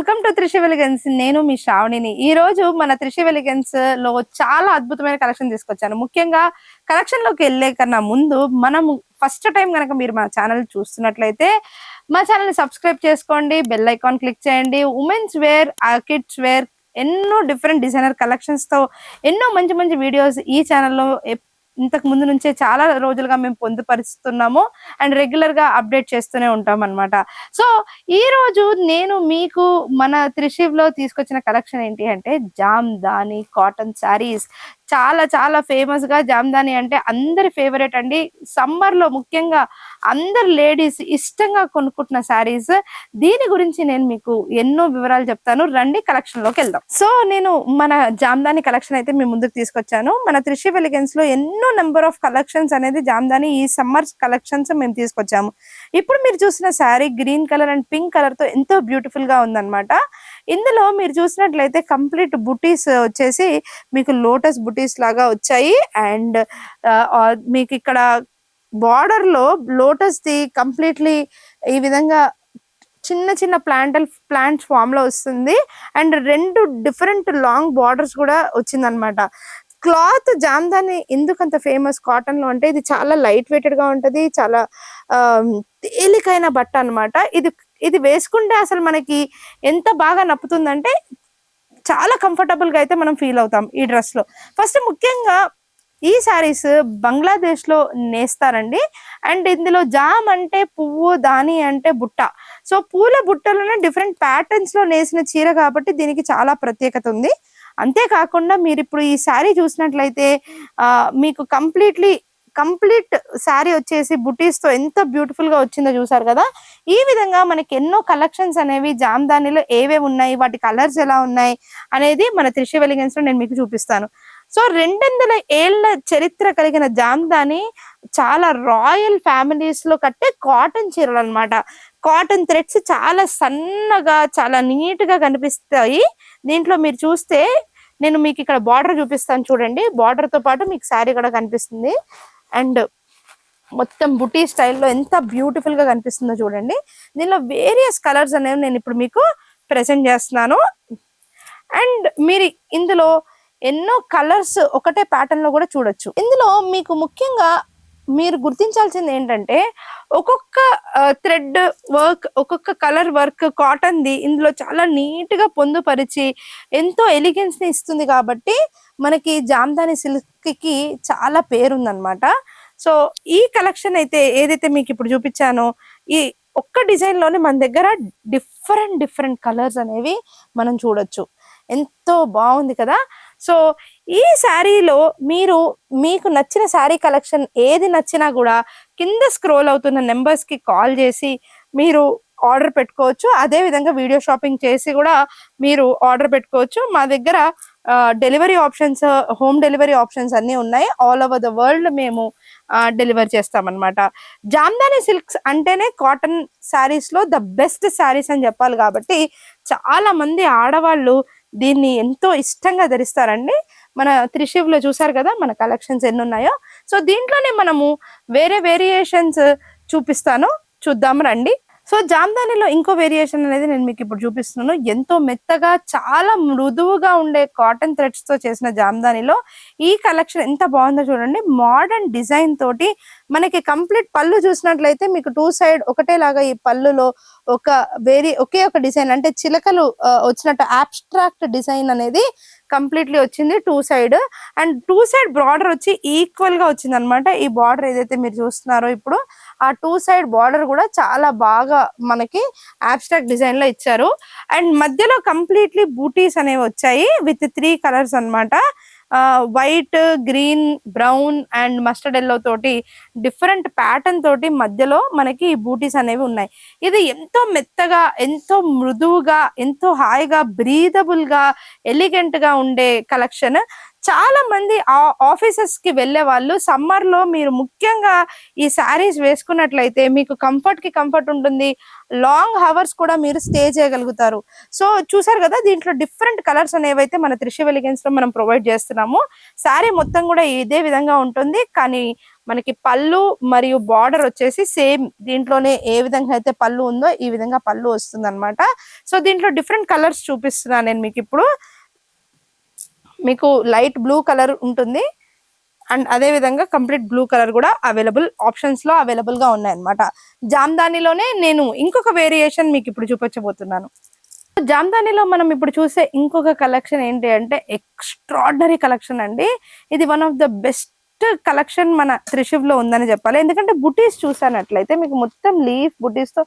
Welcome to Trishi వెలిగెన్స్. నేను మీ శ్రావణిని. ఈ రోజు మన త్రిషి వెలిగెన్స్ లో చాలా అద్భుతమైన కలెక్షన్ తీసుకొచ్చాను. ముఖ్యంగా కలెక్షన్ లోకి వెళ్లే కన్నా ముందు మనం ఫస్ట్ టైం కనుక మీరు మా ఛానల్ చూస్తున్నట్లయితే మా ఛానల్ ని సబ్స్క్రైబ్ చేసుకోండి, బెల్ ఐకాన్ క్లిక్ చేయండి. ఉమెన్స్ వేర్, కిడ్స్ వేర్, ఎన్నో డిఫరెంట్ డిజైనర్ కలెక్షన్స్ తో ఎన్నో మంచి మంచి వీడియోస్ ఈ ఛానల్లో ఇంతకు ముందు నుంచే చాలా రోజులుగా మేము పొందుపరుస్తున్నాము అండ్ రెగ్యులర్ గా అప్డేట్ చేస్తూనే ఉంటాం అన్నమాట. సో ఈ రోజు నేను మీకు మన త్రిషివ్ లో తీసుకొచ్చిన కలెక్షన్ ఏంటి అంటే జామ్దాని కాటన్ శారీస్. చాలా చాలా ఫేమస్ గా జామ్దాని అంటే అందరి ఫేవరెట్ అండి. సమ్మర్ లో ముఖ్యంగా అందరు లేడీస్ ఇష్టంగా కొనుక్కుంటున్న శారీస్. దీని గురించి నేను మీకు ఎన్నో వివరాలు చెప్తాను, రండి కలెక్షన్ లోకి వెళ్దాం. సో నేను మన జామ్దాని కలెక్షన్ అయితే మీ ముందుకు తీసుకొచ్చాను. మన త్రిషి వెలిగెన్స్ లో ఎన్నో నెంబర్ ఆఫ్ కలెక్షన్స్ అనేది జామ్దాని ఈ సమ్మర్ కలెక్షన్స్ మేము తీసుకొచ్చాము. ఇప్పుడు మీరు చూసిన sari green colour and pink colour తో ఎంతో బ్యూటిఫుల్ గా ఉందన్నమాట. ఇందులో మీరు చూసినట్లయితే కంప్లీట్ బుటీస్ వచ్చేసి మీకు లోటస్ బుటీస్ లాగా వచ్చాయి. అండ్ మీకు ఇక్కడ బార్డర్ లో లోటస్ ది కంప్లీట్లీ ఈ విధంగా చిన్న చిన్న ప్లాంట్స్ ఫామ్ లో వస్తుంది. అండ్ రెండు డిఫరెంట్ లాంగ్ బార్డర్స్ కూడా వచ్చిందనమాట. క్లాత్ జామ్దాని ఎందుకంత ఫేమస్ కాటన్ లో అంటే ఇది చాలా లైట్ వెయిటెడ్ గా ఉంటది, చాలా తేలికైన బట్ట అన్నమాట. ఇది వేసుకుంటే అసలు మనకి ఎంత బాగా నప్పుతుందంటే చాలా కంఫర్టబుల్ గా అయితే మనం ఫీల్ అవుతాం ఈ డ్రెస్ లో. ఫస్ట్ ముఖ్యంగా ఈ శారీస్ బంగ్లాదేశ్ లో నేస్తారండి. అండ్ ఇందులో జామ్ అంటే పువ్వు, దాని అంటే బుట్ట. సో పూల బుట్టలోనే డిఫరెంట్ ప్యాటర్న్స్ లో నేసిన చీర కాబట్టి దీనికి చాలా ప్రత్యేకత ఉంది. అంతేకాకుండా మీరు ఇప్పుడు ఈ శారీ చూసినట్లయితే మీకు కంప్లీట్ శారీ వచ్చేసి బుటీస్ తో ఎంత బ్యూటిఫుల్ గా వచ్చిందో చూసారు కదా. ఈ విధంగా మనకి ఎన్నో కలెక్షన్స్ అనేవి జామ్దానిలో ఏవేవి ఉన్నాయి, వాటి కలర్స్ ఎలా ఉన్నాయి అనేది మన త్రిషి వెలిగెన్స్ లో నేను మీకు చూపిస్తాను. సో 200 ఏళ్ల చరిత్ర కలిగిన జామ్దాని చాలా రాయల్ ఫ్యామిలీస్ లో కట్టే కాటన్ చీరలు అన్నమాట. కాటన్ థ్రెడ్స్ చాలా సన్నగా చాలా నీట్ గా కనిపిస్తాయి. దీంట్లో మీరు చూస్తే నేను మీకు ఇక్కడ బార్డర్ చూపిస్తాను చూడండి. బార్డర్ తో పాటు మీకు శారీ కూడా కనిపిస్తుంది. అండ్ మొత్తం బుటీ స్టైల్లో ఎంత బ్యూటిఫుల్ గా కనిపిస్తుందో చూడండి. దీనిలో వేరియస్ కలర్స్ అనేవి నేను ఇప్పుడు మీకు ప్రెజెంట్ చేస్తున్నాను. అండ్ మీరు ఇందులో ఎన్నో కలర్స్ ఒకటే ప్యాటర్న్ లో కూడా చూడొచ్చు. ఇందులో మీకు ముఖ్యంగా మీరు గుర్తించాల్సింది ఏంటంటే ఒక్కొక్క థ్రెడ్ వర్క్, ఒక్కొక్క కలర్ వర్క్ కాటన్ ది ఇందులో చాలా నీట్ గా పొందుపరిచి ఎంతో ఎలిగెన్స్ ని ఇస్తుంది. కాబట్టి మనకి జామ్దాని సిల్క్ కి చాలా పేరుందనమాట. సో ఈ కలెక్షన్ అయితే ఏదైతే మీకు ఇప్పుడు చూపించానో ఈ ఒక్క డిజైన్ లోనే మన దగ్గర డిఫరెంట్ కలర్స్ అనేవి మనం చూడొచ్చు. ఎంతో బాగుంది కదా. సో ఈ శారీలో మీకు నచ్చిన శారీ కలెక్షన్ ఏది నచ్చినా కూడా కింద స్క్రోల్ అవుతున్న నెంబర్స్ కి కాల్ చేసి మీరు ఆర్డర్ పెట్టుకోవచ్చు. అదే విధంగా వీడియో షాపింగ్ చేసి కూడా మీరు ఆర్డర్ పెట్టుకోవచ్చు. మా దగ్గర delivery options, home delivery options అన్ని ఉన్నాయి. ఆల్ ఓవర్ ద వరల్డ్ మేము డెలివర్ చేస్తామన్నమాట. జామ్దాని సిల్క్స్ అంటేనే కాటన్ శారీస్ లో ద బెస్ట్ శారీస్ అని చెప్పాలి. కాబట్టి చాలా మంది ఆడవాళ్ళు దీన్ని ఎంతో ఇష్టంగా ధరిస్తారండి. మన త్రిషివ్ లో చూసారు కదా మన కలెక్షన్స్ ఎన్ని ఉన్నాయో. సో దీంట్లోనే మనము వేరే వేరియేషన్స్ చూపిస్తాను, చూద్దాం రండి. సో జామ్దానిలో ఇంకో వేరియేషన్ అనేది నేను మీకు ఇప్పుడు చూపిస్తున్నాను. ఎంతో మెత్తగా చాలా మృదువుగా ఉండే కాటన్ థ్రెడ్స్ తో చేసిన జామ్దానిలో ఈ కలెక్షన్ ఎంత బాగుందో చూడండి. మోడర్న్ డిజైన్ తోటి మనకి కంప్లీట్ పళ్ళు చూసినట్లయితే మీకు 2 సైడ్ ఒకటేలాగా ఈ పళ్ళులో ఒకే ఒక డిజైన్ అంటే చిలకలు వచ్చినట్టు అబ్స్ట్రాక్ట్ డిజైన్ అనేది కంప్లీట్లీ వచ్చింది 2 సైడ్. అండ్ 2 సైడ్ బార్డర్ వచ్చి ఈక్వల్ గా వచ్చింది అనమాట. ఈ బార్డర్ ఏదైతే మీరు చూస్తున్నారో ఇప్పుడు ఆ 2 సైడ్ బార్డర్ కూడా చాలా బాగా మనకి అబ్స్ట్రాక్ట్ డిజైన్ లో ఇచ్చారు. అండ్ మధ్యలో కంప్లీట్లీ బూటీస్ అనేవి వచ్చాయి విత్ 3 కలర్స్ అన్నమాట. White, green, brown and mustard yellow తోటి డిఫరెంట్ ప్యాటర్న్ తోటి మధ్యలో మనకి ఈ బూటీస్ అనేవి ఉన్నాయి. ఇది ఎంతో మెత్తగా, ఎంతో మృదువుగా, ఎంతో హాయిగా, బ్రీదబుల్ గా, ఎలిగెంట్ గా ఉండే కలెక్షన్. చాలా మంది ఆఫీసెస్ కి వెళ్లే వాళ్ళు సమ్మర్ లో మీరు ముఖ్యంగా ఈ శారీస్ వేసుకున్నట్లయితే మీకు కంఫర్ట్ ఉంటుంది, లాంగ్ హవర్స్ కూడా మీరు స్టే చేయగలుగుతారు. సో చూసారు కదా, దీంట్లో డిఫరెంట్ కలర్స్ అనేవైతే మన త్రిషి ఎలిగెన్స్ లో మనం ప్రొవైడ్ చేస్తున్నాము. శారీ మొత్తం కూడా ఇదే విధంగా ఉంటుంది, కానీ మనకి పళ్ళు మరియు బార్డర్ వచ్చేసి సేమ్ దీంట్లోనే ఏ విధంగా అయితే పళ్ళు ఉందో ఈ విధంగా పళ్ళు వస్తుంది అనమాట. సో దీంట్లో డిఫరెంట్ కలర్స్ చూపిస్తున్నాను నేను మీకు ఇప్పుడు. మీకు లైట్ బ్లూ కలర్ ఉంటుంది అండ్ అదే విధంగా కంప్లీట్ బ్లూ కలర్ కూడా ఆప్షన్స్ లో అవైలబుల్ గా ఉన్నాయి అనమాట. జామ్దానిలోనే నేను ఇంకొక వేరియేషన్ మీకు ఇప్పుడు చూపించబోతున్నాను. జామ్దానిలో మనం ఇప్పుడు చూసే ఇంకొక కలెక్షన్ ఏంటి అంటే ఎక్స్ట్రాడినరీ కలెక్షన్ అండి. ఇది one of the best collection మన త్రిషివ్ లో ఉందని చెప్పాలి. ఎందుకంటే బుటీస్ చూసానట్లయితే మీకు మొత్తం లీఫ్ బుటీస్ తో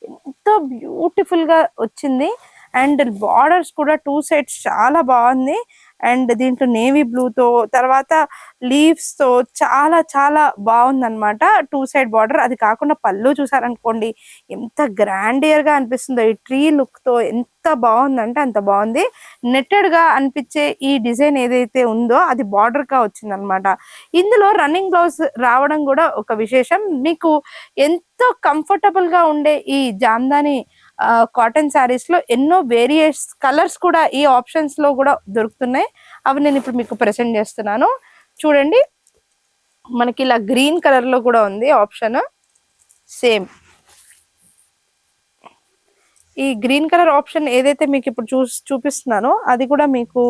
ఎంతో బ్యూటిఫుల్ గా వచ్చింది అండ్ బార్డర్స్ కూడా 2 సైడ్స్ చాలా బాగుంది. అండ్ దీంట్లో నేవీ బ్లూ తో తర్వాత లీవ్స్ తో చాలా చాలా బాగుంది అనమాట 2 సైడ్ బార్డర్. అది కాకుండా పళ్ళు చూసారనుకోండి ఎంత గ్రాండియర్ గా అనిపిస్తుందో, ఈ ట్రీ లుక్ తో ఎంత బాగుందంటే అంత బాగుంది. నెట్టెడ్ గా అనిపించే ఈ డిజైన్ ఏదైతే ఉందో అది బార్డర్ గా వచ్చింది అనమాట. ఇందులో రన్నింగ్ బ్లౌజ్ రావడం కూడా ఒక విశేషం. మీకు ఎంతో కంఫర్టబుల్ గా ఉండే ఈ జామ్దాని కాటన్ శారీస్ లో ఎన్నో కలర్స్ కూడా ఈ ఆప్షన్స్ లో కూడా దొరుకుతున్నాయి. అవి నేను ఇప్పుడు మీకు ప్రెసెంట్ చేస్తున్నాను. చూడండి, మనకి ఇలా గ్రీన్ కలర్ లో కూడా ఉంది ఆప్షన్. సేమ్ ఈ గ్రీన్ కలర్ ఆప్షన్ ఏదైతే మీకు ఇప్పుడు చూపిస్తున్నానో అది కూడా మీకు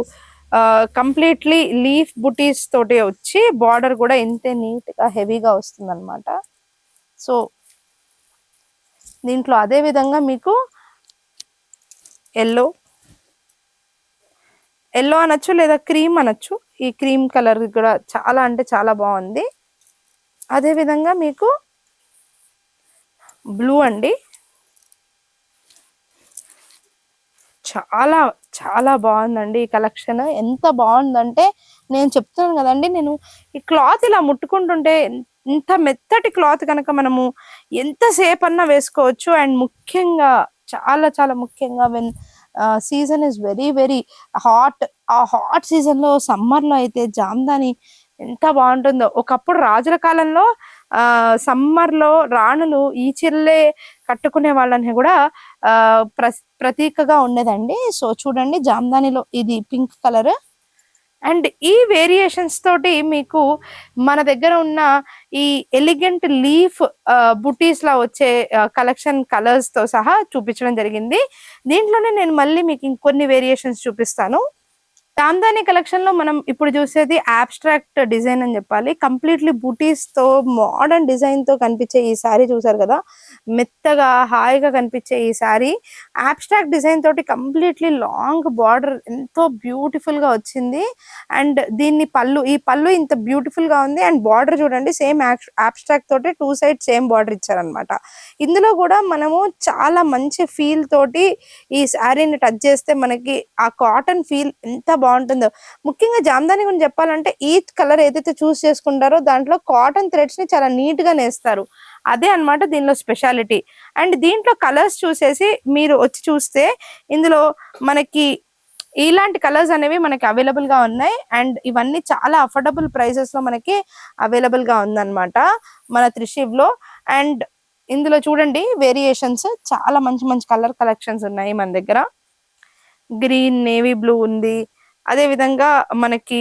కంప్లీట్లీ లీఫ్ బుటీస్ తోటి వచ్చి బార్డర్ కూడా ఇంతే నీట్ గా హెవీగా వస్తుంది అనమాట. సో దీంట్లో అదే విధంగా మీకు ఎల్లో అనొచ్చు లేదా క్రీమ్ అనొచ్చు. ఈ క్రీమ్ కలర్ కూడా చాలా అంటే చాలా బాగుంది. అదే విధంగా మీకు బ్లూ అండి, చాలా చాలా బాగుందండి ఈ కలెక్షన్. ఎంత బాగుందంటే నేను చెప్తున్నాను కదండి, నేను ఈ క్లాత్ ఇలా ముట్టుకుంటుంటే ఇంత మెత్తటి క్లాత్ కనుక మనము ఎంతసేపు అన్నా వేసుకోవచ్చు. అండ్ ముఖ్యంగా చాలా చాలా ముఖ్యంగా when season is very very hot, ఆ హాట్ సీజన్ లో సమ్మర్ లో అయితే జామ్దాని ఎంత బాగుంటుందో. ఒకప్పుడు రాజుల కాలంలో సమ్మర్ లో రాణులు ఈ చీరలే కట్టుకునే వాళ్ళని కూడా ప్రతీకగా ఉండేదండి. సో చూడండి, జామ్దానిలో ఇది పింక్ కలర్ అండ్ ఈ వేరియేషన్స్ తోటి మీకు మన దగ్గర ఉన్న ఈ ఎలిగెంట్ లీఫ్ బుటీస్ లా వచ్చే కలెక్షన్ కలర్స్ తో సహా చూపించడం జరిగింది. దీంట్లోనే నేను మళ్ళీ మీకు ఇంకొన్ని వేరియేషన్స్ చూపిస్తాను. జామ్దాని కలెక్షన్ లో మనం ఇప్పుడు చూసేది అబ్స్ట్రాక్ట్ డిజైన్ అని చెప్పాలి. కంప్లీట్లీ బూటీస్ తో మోడర్న్ డిజైన్ తో కనిపించే ఈ శారీ చూసారు కదా, మెత్తగా హాయిగా కనిపించే ఈ శారీ అబ్స్ట్రాక్ట్ డిజైన్ తోటి కంప్లీట్లీ లాంగ్ బార్డర్ ఎంతో బ్యూటిఫుల్ గా వచ్చింది. అండ్ ఈ పళ్ళు ఇంత బ్యూటిఫుల్ గా ఉంది. అండ్ బార్డర్ చూడండి, సేమ్ అబ్స్ట్రాక్ట్ తోటి 2 సైడ్ సేమ్ బార్డర్ ఇచ్చారనమాట. ఇందులో కూడా మనము చాలా మంచి ఫీల్ తోటి ఈ శారీని టచ్ చేస్తే మనకి ఆ కాటన్ ఫీల్ ఎంత బాగుంటుందో. ముఖ్యంగా జామ్దాని గురించి చెప్పాలంటే ఈ కలర్ ఏదైతే చూస్ చేసుకుంటారో దాంట్లో కాటన్ థ్రెడ్స్ ని చాలా నీట్ గా నేస్తారు. అదే అన్నమాట దీనిలో స్పెషాలిటీ. అండ్ దీంట్లో కలర్స్ చూసేసి మీరు వచ్చి చూస్తే ఇందులో మనకి ఇలాంటి కలర్స్ అనేవి మనకి అవైలబుల్ గా ఉన్నాయి. అండ్ ఇవన్నీ చాలా అఫోర్డబుల్ ప్రైసెస్ లో మనకి అవైలబుల్ గా ఉందన్నమాట మన త్రిషివ్ లో. అండ్ ఇందులో చూడండి వేరియేషన్స్ చాలా మంచి మంచి కలర్ కలెక్షన్స్ ఉన్నాయి మన దగ్గర. గ్రీన్, నేవీ బ్లూ ఉంది. అదే విధంగా మనకి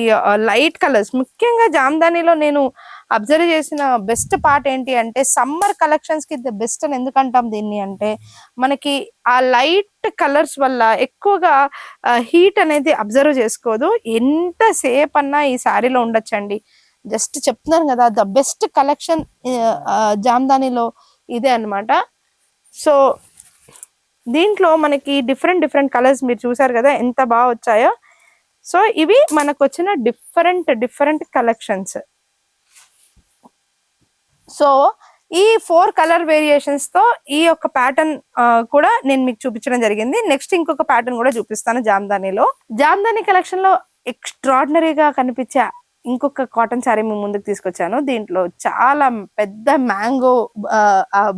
లైట్ కలర్స్, ముఖ్యంగా జామ్దానిలో నేను అబ్జర్వ్ చేసిన బెస్ట్ పార్ట్ ఏంటి అంటే సమ్మర్ కలెక్షన్స్ కి ద బెస్ట్ అని ఎందుకంటాం దీన్ని అంటే మనకి ఆ లైట్ కలర్స్ వల్ల ఎక్కువగా హీట్ అనేది అబ్జర్వ్ చేసుకోదు. ఎంత సేపు అన్నా ఈ శారీలో ఉండొచ్చండి. జస్ట్ చెప్తున్నాను కదా, ద బెస్ట్ కలెక్షన్ జామ్దానిలో ఇదే అన్నమాట. సో దీంట్లో మనకి డిఫరెంట్ డిఫరెంట్ కలర్స్ మీరు చూసారు కదా ఎంత బాగా వచ్చాయో. సో ఇవి మనకు వచ్చిన డిఫరెంట్ కలెక్షన్స్. సో ఈ 4 కలర్ వేరియేషన్స్ తో ఈ యొక్క ప్యాటర్న్ కూడా నేను మీకు చూపించడం జరిగింది. నెక్స్ట్ ఇంకొక ప్యాటర్న్ కూడా చూపిస్తాను జామ్దానిలో. జామ్దాని కలెక్షన్ లో ఎక్స్ట్రాడినరీగా కనిపించే ఇంకొక కాటన్ శారీ మీ ముందుకు తీసుకొచ్చాను. దీంట్లో చాలా పెద్ద మ్యాంగో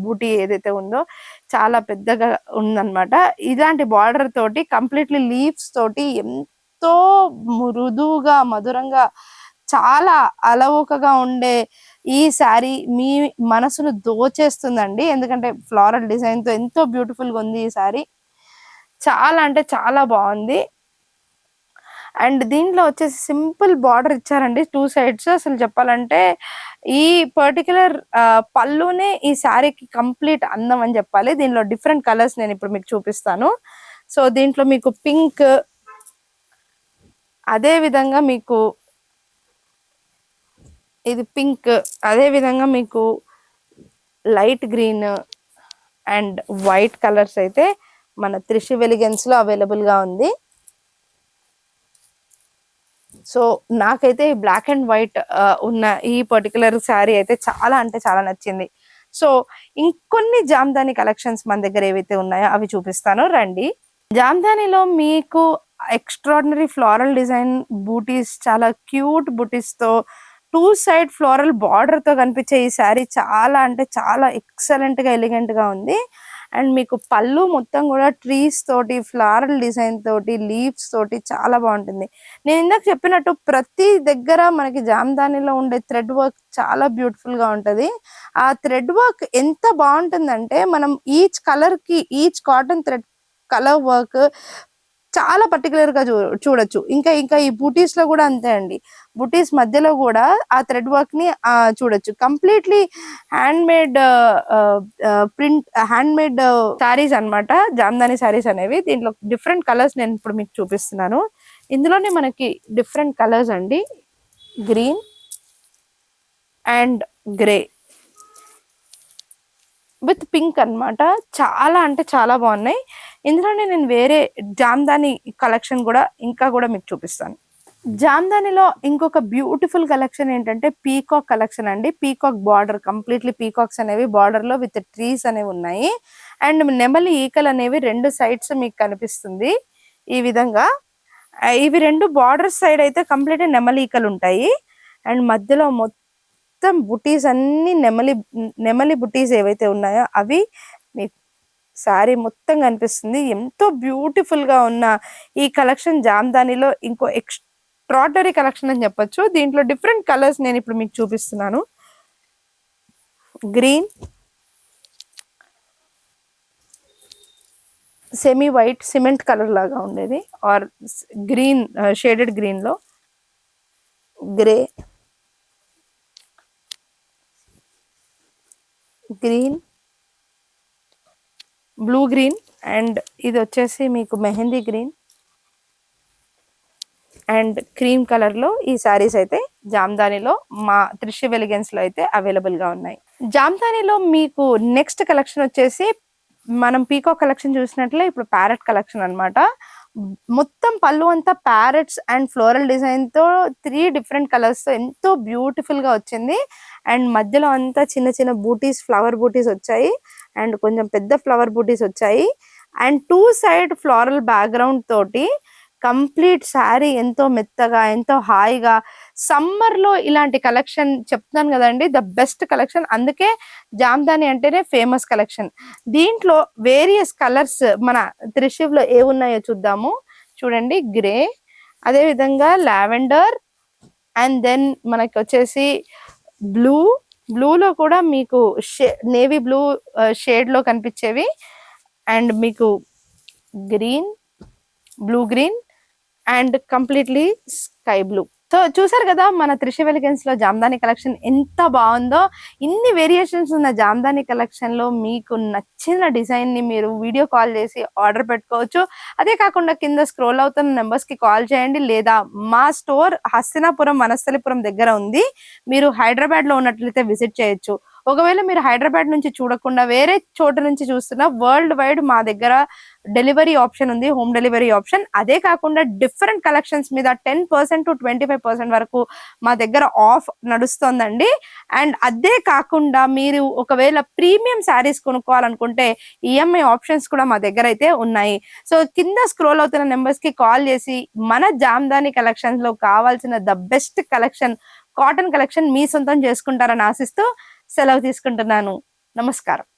బూటీ ఏదైతే ఉందో చాలా పెద్దగా ఉందన్నమాట. ఇలాంటి బార్డర్ తోటి కంప్లీట్లీ లీవ్స్ తోటి ఎంత ఎంతో మృదువుగా మధురంగా చాలా అలవోకగా ఉండే ఈ శారీ మీ మనసును దోచేస్తుందండి. ఎందుకంటే ఫ్లోరల్ డిజైన్ తో ఎంతో బ్యూటిఫుల్ గా ఉంది ఈ శారీ. చాలా అంటే చాలా బాగుంది. అండ్ దీంట్లో వచ్చేసి సింపుల్ బార్డర్ ఇచ్చారండి 2 సైడ్స్. అసలు చెప్పాలంటే ఈ పర్టికులర్ పళ్ళునే ఈ శారీకి కంప్లీట్ అందం అని చెప్పాలి. దీనిలో డిఫరెంట్ కలర్స్ నేను ఇప్పుడు మీకు చూపిస్తాను. సో దీంట్లో మీకు పింక్, అదే విధంగా మీకు ఇది పింక్, అదే విధంగా మీకు light green and white colours అయితే మన త్రిషి ఎలిగెన్స్ లో అవైలబుల్ గా ఉంది. సో నాకైతే బ్లాక్ అండ్ వైట్ ఉన్న ఈ పర్టికులర్ శారీ అయితే చాలా అంటే చాలా నచ్చింది. సో ఇంకొన్ని జామ్దాని కలెక్షన్స్ మన దగ్గర ఏవైతే ఉన్నాయో అవి చూపిస్తాను రండి. జామ్దానిలో మీకు ఎక్స్ట్రాడినరీ ఫ్లోరల్ డిజైన్ బూటీస్, చాలా క్యూట్ బూటీస్ తో 2 సైడ్ ఫ్లోరల్ బార్డర్ తో కనిపించే ఈ శారీ చాలా అంటే చాలా ఎక్సలెంట్ గా ఎలిగెంట్ గా ఉంది. అండ్ మీకు పళ్ళు మొత్తం కూడా ట్రీస్ తోటి, ఫ్లోరల్ డిజైన్ తోటి, లీవ్స్ తోటి చాలా బాగుంటుంది. నేను ఇందాక చెప్పినట్టు ప్రతి దగ్గర మనకి జామ్దానిలో ఉండే థ్రెడ్ వర్క్ చాలా బ్యూటిఫుల్ గా ఉంటది. ఆ థ్రెడ్ వర్క్ ఎంత బాగుంటుందంటే మనం ఈచ్ కలర్ కి each cotton thread colour work చాలా పర్టికులర్ గా చూడొచ్చు. ఇంకా ఈ బూటీస్ లో కూడా అంతే అండి. బూటీస్ మధ్యలో కూడా ఆ థ్రెడ్ వర్క్ ని చూడొచ్చు. Completely hand made print, hand made saris అన్నమాట జామ్దాని శారీస్ అనేవి. దీంట్లో డిఫరెంట్ కలర్స్ నేను ఇప్పుడు మీకు చూపిస్తున్నాను. ఇందులోనే మనకి డిఫరెంట్ కలర్స్ అండి, green and grey with pink అన్నమాట. చాలా అంటే చాలా బాగున్నాయి. ఇందులోనే నేను వేరే జామ్దాని కలెక్షన్ కూడా ఇంకా కూడా మీకు చూపిస్తాను. జామ్దానిలో ఇంకొక బ్యూటిఫుల్ కలెక్షన్ ఏంటంటే పీకాక్ కలెక్షన్ అండి. పీకాక్ బార్డర్, కంప్లీట్లీ పీకాక్స్ అనేవి బార్డర్ లో విత్ ట్రీస్ అనేవి ఉన్నాయి. అండ్ నెమలి ఈకలు అనేవి 2 సైడ్స్ మీకు కనిపిస్తుంది ఈ విధంగా. ఇవి 2 బార్డర్ సైడ్ అయితే కంప్లీట్ నెమలి ఈకలు ఉంటాయి. అండ్ మధ్యలో మొత్తం బుటీస్ అన్ని నెమలి బుటీస్ ఏవైతే ఉన్నాయో అవి మీకు శారీ మొత్తం కనిపిస్తుంది. ఎంతో బ్యూటిఫుల్ గా ఉన్న ఈ కలెక్షన్ జామ్దానిలో ఇంకో ఎక్స్ట్రాడనరీ కలెక్షన్ అని చెప్పొచ్చు. దీంట్లో డిఫరెంట్ కలర్స్ నేను ఇప్పుడు మీకు చూపిస్తున్నాను. Green, semi white cement colour లాగా ఉండేది, ఆర్ గ్రీన్ షేడెడ్ గ్రీన్ లో grey, green, blue green, and ఇది వచ్చేసి మీకు mehndi green and cream colour లో ఈ శారీస్ అయితే జామ్దానిలో మా త్రిషి ఎలిగెన్స్ లో అయితే అవైలబుల్ గా ఉన్నాయి. జామ్దానిలో మీకు నెక్స్ట్ కలెక్షన్ వచ్చేసి మనం పీకాక్ కలెక్షన్ చూసినట్లే ఇప్పుడు ప్యారెట్ కలెక్షన్ అన్నమాట. మొత్తం పళ్ళు అంతా ప్యారెట్స్ అండ్ ఫ్లోరల్ డిజైన్ తో 3 డిఫరెంట్ కలర్స్ తో ఎంతో బ్యూటిఫుల్ గా వచ్చింది. అండ్ మధ్యలో అంతా చిన్న చిన్న బూటీస్, ఫ్లవర్ బూటీస్ వచ్చాయి అండ్ కొంచెం పెద్ద ఫ్లవర్ బూటీస్ వచ్చాయి. అండ్ 2 సైడ్ ఫ్లోరల్ బ్యాక్గ్రౌండ్ తోటి కంప్లీట్ శారీ ఎంతో మెత్తగా, ఎంతో హాయిగా. సమ్మర్ లో ఇలాంటి కలెక్షన్ చెప్తున్నాను కదండి, ద బెస్ట్ కలెక్షన్. అందుకే జామ్దాని అంటేనే ఫేమస్ కలెక్షన్. దీంట్లో వేరియస్ కలర్స్ మన త్రిషివ్లో ఏ ఉన్నాయో చూద్దాము. చూడండి, గ్రే, అదే విధంగా లావెండర్, అండ్ దెన్ మనకి వచ్చేసి బ్లూలో కూడా మీకు నేవీ బ్లూ షేడ్ లో కనిపించేవి, అండ్ మీకు green, blue green and completely sky blue. So చూసారు కదా మన త్రిషి ఎలిగెన్స్ లో జామ్దాని కలెక్షన్ ఎంత బాగుందో. ఇన్ని వేరియేషన్స్ ఉన్న జామ్దాని కలెక్షన్ లో మీకు నచ్చిన డిజైన్ ని మీరు వీడియో కాల్ చేసి ఆర్డర్ పెట్టుకోవచ్చు. అదే కాకుండా కింద స్క్రోల్ అవుతున్న నెంబర్స్ కి కాల్ చేయండి, లేదా మా స్టోర్ హస్తినాపురం, వనస్థలిపురం దగ్గర ఉంది. మీరు హైదరాబాద్ లో ఉన్నట్లయితే విజిట్ చేయొచ్చు. ఒకవేళ మీరు హైదరాబాద్ నుంచి చూడకుండా వేరే చోట నుంచి చూస్తున్నా, వరల్డ్ వైడ్ మా దగ్గర డెలివరీ ఆప్షన్ ఉంది, హోమ్ డెలివరీ ఆప్షన్. అదే కాకుండా డిఫరెంట్ కలెక్షన్స్ మీద 10% to 25% వరకు మా దగ్గర ఆఫ్ నడుస్తోందండి. అండ్ అదే కాకుండా మీరు ఒకవేళ ప్రీమియం శారీస్ కొనుక్కోవాలనుకుంటే ఈఎంఐ ఆప్షన్స్ కూడా మా దగ్గర అయితే ఉన్నాయి. సో కింద స్క్రోల్ అవుతున్న నెంబర్స్ కి కాల్ చేసి మన జామ్దాని కలెక్షన్స్ లో కావాల్సిన the best collection, cotton collection మీ సొంతం చేసుకుంటారని ఆశిస్తూ సెలవు తీసుకుంటున్నాను. నమస్కారం.